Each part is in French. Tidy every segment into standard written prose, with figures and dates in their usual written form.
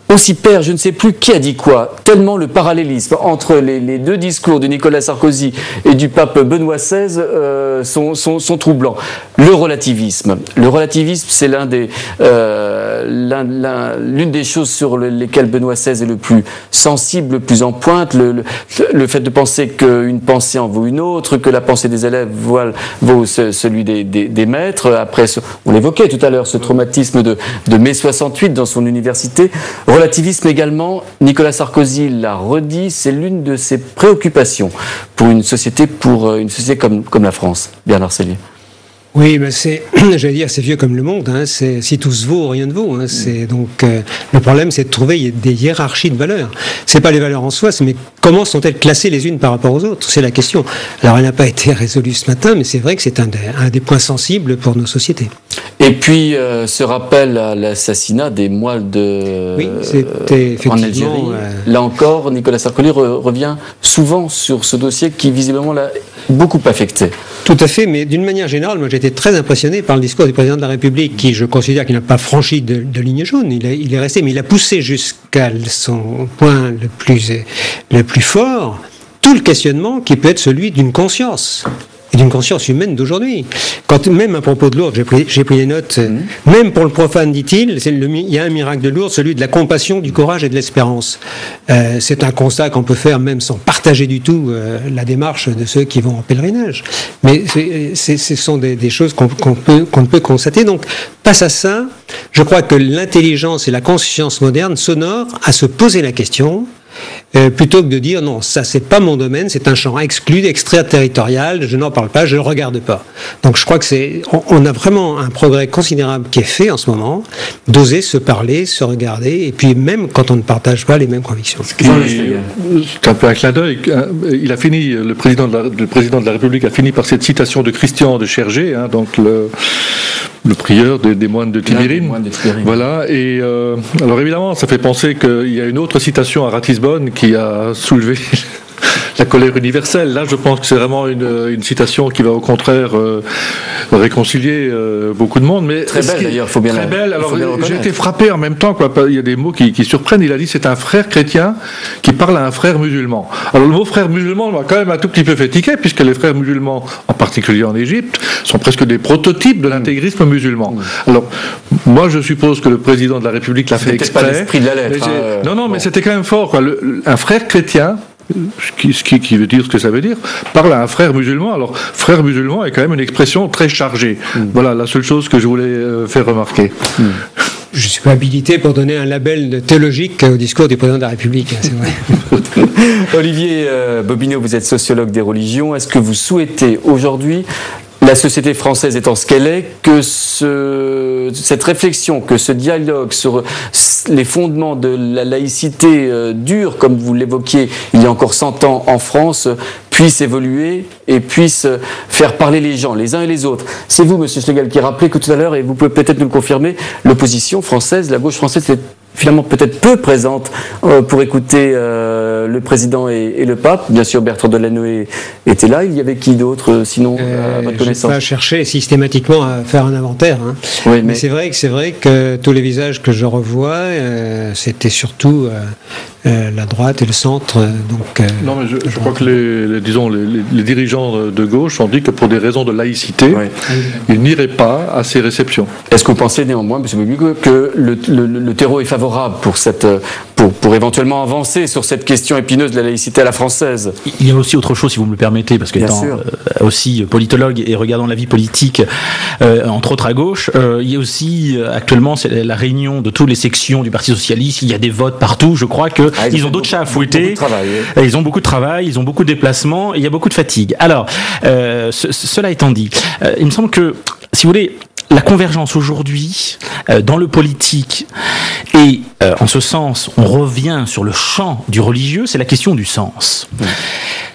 Aussi père, je ne sais plus qui a dit quoi, tellement le parallélisme entre les deux discours de Nicolas Sarkozy et du pape Benoît XVI sont troublants. Le relativisme, c'est l'une des choses sur lesquelles Benoît XVI est le plus sensible, le plus en pointe, le fait de penser qu'une pensée en vaut une autre, que la pensée des élèves vaut celui des maîtres. Après, on l'évoquait tout à l'heure, ce traumatisme de mai 68 dans son université. Relativisme également, Nicolas Sarkozy l'a redit, c'est l'une de ses préoccupations pour une société comme la France. Bernard Sellier. Oui, mais j'allais dire, c'est vieux comme le monde. Hein, si tout se vaut, rien ne vaut. Hein, le problème, c'est de trouver des hiérarchies de valeurs. C'est pas les valeurs en soi, mais comment sont-elles classées les unes par rapport aux autres? C'est la question. Alors, elle n'a pas été résolue ce matin, mais c'est vrai que c'est un des points sensibles pour nos sociétés. Et puis, ce rappel à l'assassinat des moines en Algérie. Là encore, Nicolas Sarkozy revient souvent sur ce dossier qui, visiblement, l'a beaucoup affecté. Tout à fait, mais d'une manière générale, moi j'étais très impressionné par le discours du président de la République qui, je considère qu'il n'a pas franchi de ligne jaune, il est resté, mais il a poussé jusqu'à son point le plus fort tout le questionnement qui peut être celui d'une conscience. Et d'une conscience humaine d'aujourd'hui. Même à propos de Lourdes, j'ai pris les notes, même pour le profane, dit-il, il y a un miracle de Lourdes, celui de la compassion, du courage et de l'espérance. C'est un constat qu'on peut faire même sans partager du tout la démarche de ceux qui vont en pèlerinage. Mais ce sont des choses qu'on ne peut constater. Donc, face à ça, je crois que l'intelligence et la conscience moderne s'honorent à se poser la question, plutôt que de dire non, ça c'est pas mon domaine, c'est un champ exclu, extraterritorial, je n'en parle pas, je ne le regarde pas. Donc je crois que on a vraiment un progrès considérable qui est fait en ce moment, d'oser se parler, se regarder, et puis même quand on ne partage pas les mêmes convictions. C'est un peu un clin d'œil. Il a fini, le président de la République a fini par cette citation de Christian de Chergé, hein, donc le prieur des moines de Tibérine. Voilà. Et alors évidemment, ça fait penser qu'il y a une autre citation à Ratisbonne qui a soulevé la colère universelle. Là, je pense que c'est vraiment une citation qui va au contraire réconcilier beaucoup de monde. Mais très belle d'ailleurs, faut bien très belle. Alors j'ai été frappé en même temps, quoi. Il y a des mots qui surprennent. Il a dit c'est un frère chrétien qui parle à un frère musulman. Alors le mot frère musulman m'a quand même un tout petit peu fait tiquer, puisque les frères musulmans, en particulier en Égypte, sont presque des prototypes de l'intégrisme musulman. Alors moi je suppose que le président de la République l'a fait exprès. Pas l'esprit de la lettre. Non, mais c'était quand même fort, quoi. Un frère chrétien, ce qui veut dire ce que ça veut dire, parle à un frère musulman. Alors, frère musulman est quand même une expression très chargée. Voilà la seule chose que je voulais faire remarquer. Je ne suis pas habilité pour donner un label théologique au discours du président de la République, c'est vrai. Olivier Bobineau, vous êtes sociologue des religions. Est-ce que vous souhaitez aujourd'hui, la société française étant ce qu'elle est, que cette réflexion, que ce dialogue sur les fondements de la laïcité dure, comme vous l'évoquiez il y a encore 100 ans en France, puisse évoluer et puisse faire parler les gens, les uns et les autres. C'est vous, monsieur Schlegel, qui rappelez que tout à l'heure, et vous pouvez peut-être nous le confirmer, l'opposition française, la gauche française, c'est finalement peut-être peu présente pour écouter le président et le pape. Bien sûr, Bertrand Delanoë était là. Il y avait qui d'autre, sinon, à votre connaissance? Je n'ai pas cherché systématiquement à faire un inventaire. Hein. Oui, mais c'est vrai que tous les visages que je revois, c'était surtout la droite et le centre. Non, mais je crois que les dirigeants de gauche ont dit que pour des raisons de laïcité, ils n'iraient pas à ces réceptions. Est-ce que vous pensez néanmoins, M. Bobineau, que le terreau est favorable pour éventuellement avancer sur cette question épineuse de la laïcité à la française? Il y a aussi autre chose, si vous me le permettez, parce qu'étant aussi politologue et regardant la vie politique, entre autres à gauche, il y a aussi actuellement la réunion de toutes les sections du Parti Socialiste. Il y a des votes partout. Je crois que ils ont d'autres chats à fouetter. Ils ont beaucoup de travail, ils ont beaucoup de déplacements, et il y a beaucoup de fatigue. Alors, cela étant dit, il me semble que, si vous voulez, la convergence aujourd'hui dans le politique, et en ce sens, on revient sur le champ du religieux, c'est la question du sens.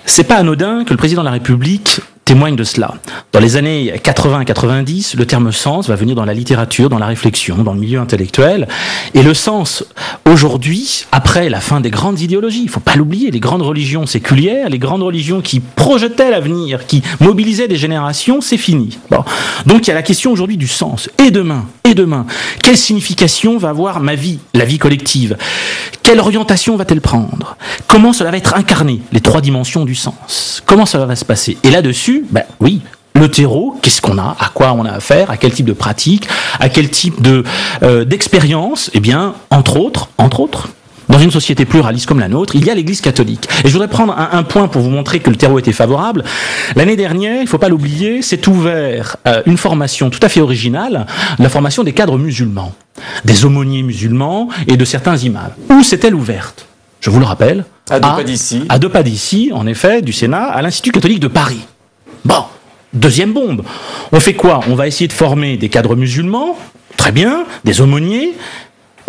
C'est pas anodin que le président de la République témoigne de cela. Dans les années 80-90, le terme sens va venir dans la littérature, dans la réflexion, dans le milieu intellectuel. Et le sens, aujourd'hui, après la fin des grandes idéologies, il ne faut pas l'oublier, les grandes religions séculières, les grandes religions qui projetaient l'avenir, qui mobilisaient des générations, c'est fini. Bon. Donc il y a la question aujourd'hui du sens. Et demain, quelle signification va avoir ma vie, la vie collective? Quelle orientation va-t-elle prendre? Comment cela va être incarné, les trois dimensions du sens? Comment cela va se passer? Et là-dessus, ben oui, le terreau, qu'est-ce qu'on a? À quoi on a affaire? À quel type de pratique? À quel type d'expérience? Eh bien, entre autres, dans une société pluraliste comme la nôtre, il y a l'Église catholique. Et je voudrais prendre un point pour vous montrer que le terreau était favorable. L'année dernière, il ne faut pas l'oublier, s'est ouvert une formation tout à fait originale, la formation des cadres musulmans, des aumôniers musulmans et de certains imams. Où s'est-elle ouverte? Je vous le rappelle. À deux pas d'ici. À deux pas d'ici, en effet, du Sénat, à l'Institut catholique de Paris. Bon, deuxième bombe. On fait quoi? On va essayer de former des cadres musulmans, très bien, des aumôniers.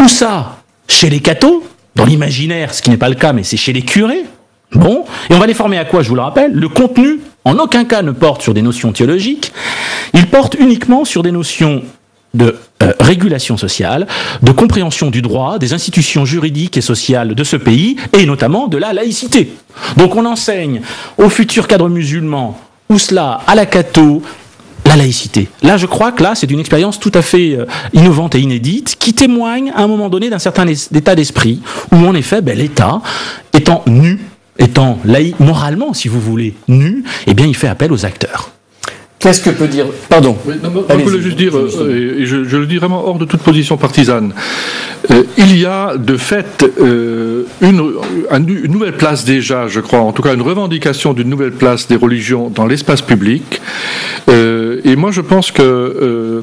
Où ça? Chez les cathos? Dans l'imaginaire, ce qui n'est pas le cas, mais c'est chez les curés. Bon, et on va les former à quoi, je vous le rappelle? Le contenu, en aucun cas, ne porte sur des notions théologiques, il porte uniquement sur des notions de régulation sociale, de compréhension du droit, des institutions juridiques et sociales de ce pays, et notamment de la laïcité. Donc on enseigne aux futurs cadres musulmans, ou cela à la catho, la laïcité. Là, je crois que là, c'est une expérience tout à fait innovante et inédite qui témoigne à un moment donné d'un certain état d'esprit où, en effet, l'État, étant nu, étant laïque, moralement, si vous voulez, nu, eh bien, il fait appel aux acteurs. Qu'est-ce que peut dire... Pardon. Oui, je voulais juste dire, et je le dis vraiment hors de toute position partisane, il y a de fait une nouvelle place déjà, je crois, en tout cas une revendication d'une nouvelle place des religions dans l'espace public. Et moi je pense que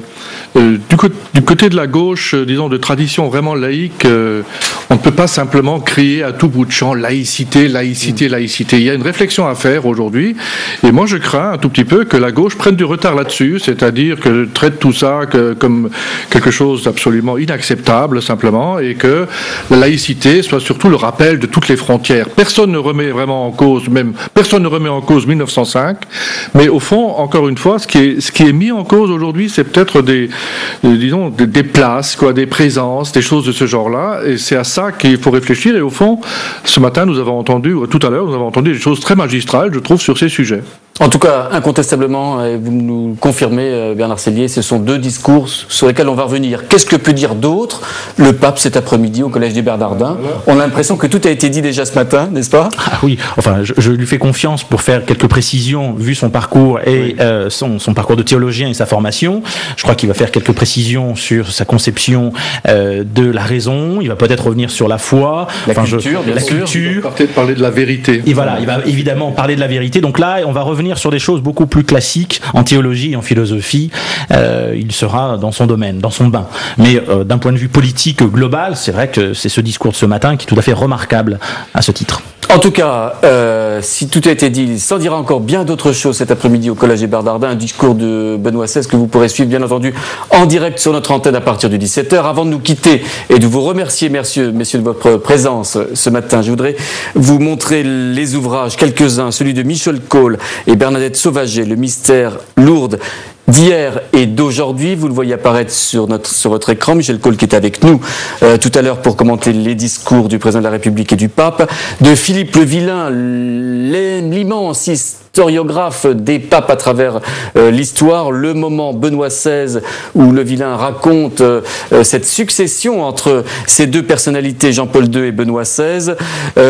du côté de la gauche, disons de tradition vraiment laïque, on ne peut pas simplement crier à tout bout de champ laïcité, laïcité, laïcité. Il y a une réflexion à faire aujourd'hui, et moi je crains un tout petit peu que la gauche prenne du retard là-dessus, c'est-à-dire que traite tout ça comme quelque chose d'absolument inacceptable simplement, et que la laïcité soit surtout le rappel de toutes les frontières. Personne ne remet vraiment en cause, même personne ne remet en cause 1905, mais au fond, encore une fois, ce qui est mis en cause aujourd'hui, c'est peut-être des places, des présences, des choses de ce genre-là, et c'est à ça qu'il faut réfléchir. Et au fond, ce matin, tout à l'heure, nous avons entendu des choses très magistrales, je trouve, sur ces sujets. En tout cas, incontestablement, et vous nous confirmez, Bernard Sellier, ce sont deux discours sur lesquels on va revenir. Qu'est-ce que peut dire d'autre le pape cet après-midi au Collège des Bernardins? On a l'impression que tout a été dit déjà ce matin, n'est-ce pas? Ah oui, enfin, je lui fais confiance pour faire quelques précisions, vu son parcours et son parcours de théologien et sa formation. Je crois qu'il va faire quelques précisions sur sa conception de la raison. Il va peut-être revenir sur la foi, la culture. Il va peut-être parler de la vérité. Et voilà, il va évidemment parler de la vérité. Donc là, on va revenir sur des choses beaucoup plus classiques en théologie et en philosophie. Il sera dans son domaine, dans son bain. Mais d'un point de vue politique global, c'est vrai que c'est ce discours de ce matin qui est tout à fait remarquable à ce titre. En tout cas, si tout a été dit, il s'en dira encore bien d'autres choses cet après-midi au Collège des Bernardins, un discours de Benoît XVI que vous pourrez suivre bien entendu en direct sur notre antenne à partir de 17h. Avant de nous quitter et de vous remercier, messieurs, de votre présence ce matin, je voudrais vous montrer les ouvrages, quelques-uns, celui de Michel Cole et Bernadette Sauvager, Le mystère Lourdes d'hier et d'aujourd'hui. Vous le voyez apparaître sur votre écran. Michel Cole qui est avec nous tout à l'heure pour commenter les discours du président de la République et du pape. De Philippe Le Villain, l'immense historiographe des papes à travers l'histoire, le moment Benoît XVI où Le Villain raconte cette succession entre ces deux personnalités, Jean-Paul II et Benoît XVI,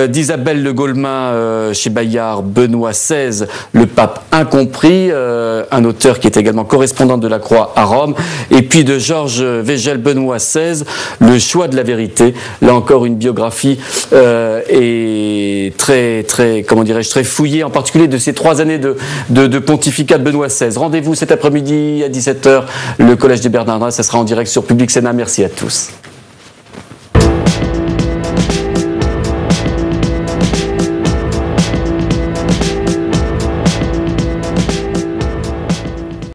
d'Isabelle Le Golemin chez Bayard, Benoît XVI, le pape incompris, un auteur qui est également correspondant de la Croix à Rome, et puis de Georges Végel, Benoît XVI, Le choix de la vérité, là encore une biographie et très très fouillée, en particulier de ces 3 années de pontificat de Benoît XVI. Rendez-vous cet après-midi à 17h, le Collège des Bernardins, ça sera en direct sur Public Sénat. Merci à tous.